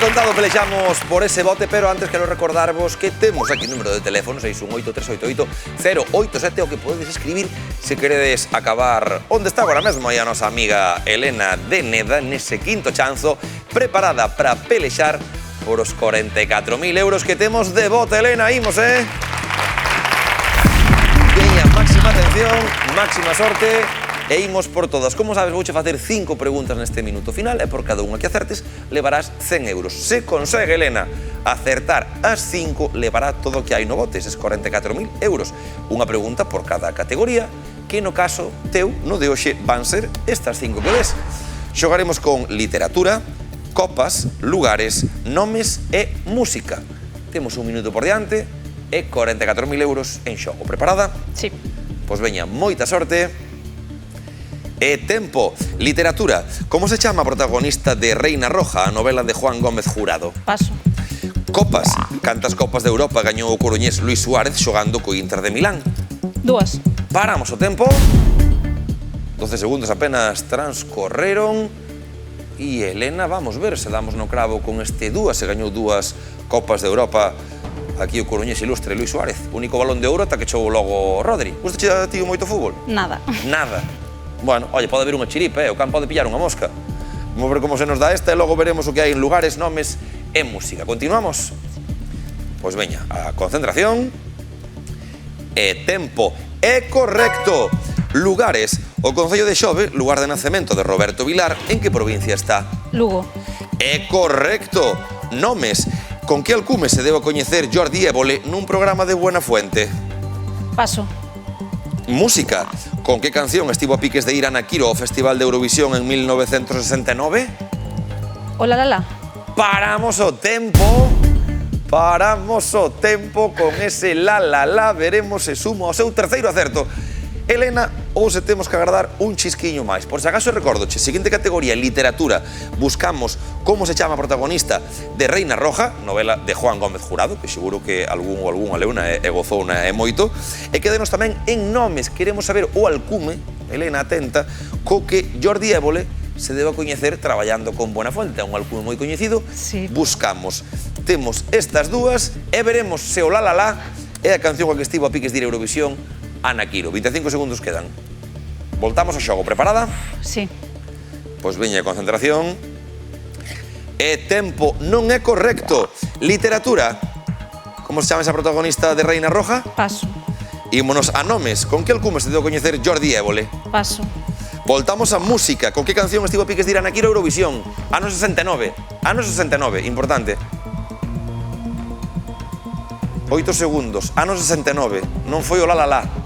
contado, pelexamos por ese bote, pero antes quero recordarvos que temos aquí o número de teléfono 618-388-087 o que podedes escribir se queredes acabar onde está agora mesmo aí a nosa amiga Elena de Neda nese quinto chanzo, preparada para pelexar por os 44.000 euros que temos de bote. Elena, imos, Veña, máxima atención, máxima sorte e imos por todas. Como sabes, vouche facer 5 preguntas neste minuto final e por cada unha que acertes levarás 100 euros. Se consegue, Elena, acertar as 5, levará todo o que hai no bote, eses 44.000 euros. Unha pregunta por cada categoría, que no caso teu, no de hoxe, van ser estas 5 que ves. Xogaremos con literatura, copas, lugares, nomes e música. Temos un minuto por diante e 44.000 euros en xogo. Preparada? Sí. Pois veña, moita sorte. E tempo. Literatura. Como se chama a protagonista de Reina Roja, a novela de Juan Gómez Jurado? Paso. Copas. Cantas Copas de Europa gañou o coruñés Luis Suárez xogando co Inter de Milán? 2. Paramos o tempo. 12 segundos apenas transcorreron. E Elena, vamos ver se damos no cravo con este dúas. Se gañou 2 Copas de Europa aquí o coruñés ilustre Luis Suárez. Único balón de ouro ata que chegou logo Rodri. Gustache a ti moito fútbol? Nada. Nada. Bueno, oye, pode haber unha chiripa, o can pode pillar unha mosca. Vamos ver como se nos dá esta e logo veremos o que hai en lugares, nomes e música. Continuamos? Pois veña, a concentración. E tempo. É correcto. Lugares. O concello de Xove, lugar de nacemento de Roberto Vilar, en que provincia está? Lugo. É correcto. Nomes. Con que alcume se debe coñecer Jordi Évole nun programa de Buenafuente? Paso. Música. Con que canción estivo a piques de ir Ana Quiro ao Festival de Eurovisión en 1969? Hola, la, la. Paramos o tempo. Paramos o tempo con ese la, la, la. Veremos se sumo ao seu terceiro acerto. Elena, ou se temos que agardar un chisquiño máis. Por se acaso recordoche, seguinte categoría, literatura. Buscamos como se chama a protagonista de Reina Roja, novela de Juan Gómez Jurado, que seguro que algún ou algunha leuna e gozouna e moito. E quédenos tamén en nomes. Queremos saber o alcume, Elena, atenta, co que Jordi Évole se deba coñecer traballando con Buenafuente. É un alcume moi coñecido. Sí. Buscamos. Temos estas dúas e veremos se o la, la, la é a canción a que estivo a piques de ir a Eurovisión Ana Quiro. 25 segundos quedan. Voltamos ao xogo. Preparada? Sí. Pois veña, concentración. E tempo. Non é correcto. Literatura. Como se chama esa protagonista de Reina Roja? Paso. Ímonos a nomes. Con que alcume se deu coñecer Jordi Évole? Paso. Voltamos a música. Con que canción estivo a piques de ir Ana Quiro a Eurovisión? Ano 69. Ano 69. Importante. 8 segundos. Ano 69. Non foi o la, la, la.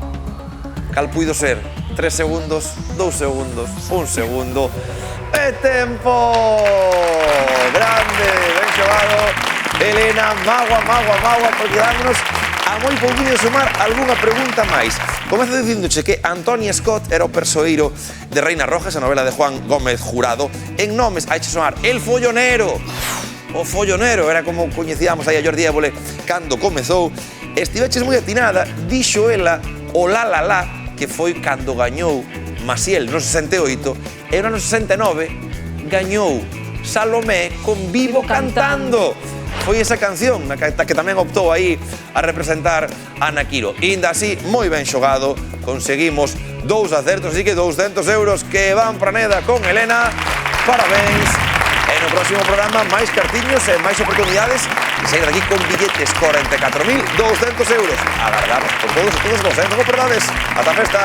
Cal puido ser? 3 segundos, 2 segundos, 1 segundo. E tempo! Grande, ben xogado. Elena, magua, porque dámonos a moi pouquinho de sumar algunha pregunta máis. Comezo dicíndoche que Antonia Scott era o persoeiro de Reina Roja, esa novela de Juan Gómez Jurado. En nomes, haiche sonar El Follonero. O Follonero, era como coñecíamos aí a Jordi Évole cando comezou. Estiveches moi atinada, dixo ela o la, la, la, que foi cando gañou Maciel no 68, e no ano 69 gañou Salomé con Vivo Cantando. Foi esa canción na que tamén optou aí a representar Ana Quiro. Inda así, moi ben xogado, conseguimos 2 acertos, así que 200 euros que van para Neda con Elena. Parabéns. E no próximo programa, máis cartiños e máis oportunidades e sair daqui con billetes 44.200 euros. Agardamos por todos e todos vos, non o perdades. Ata a festa.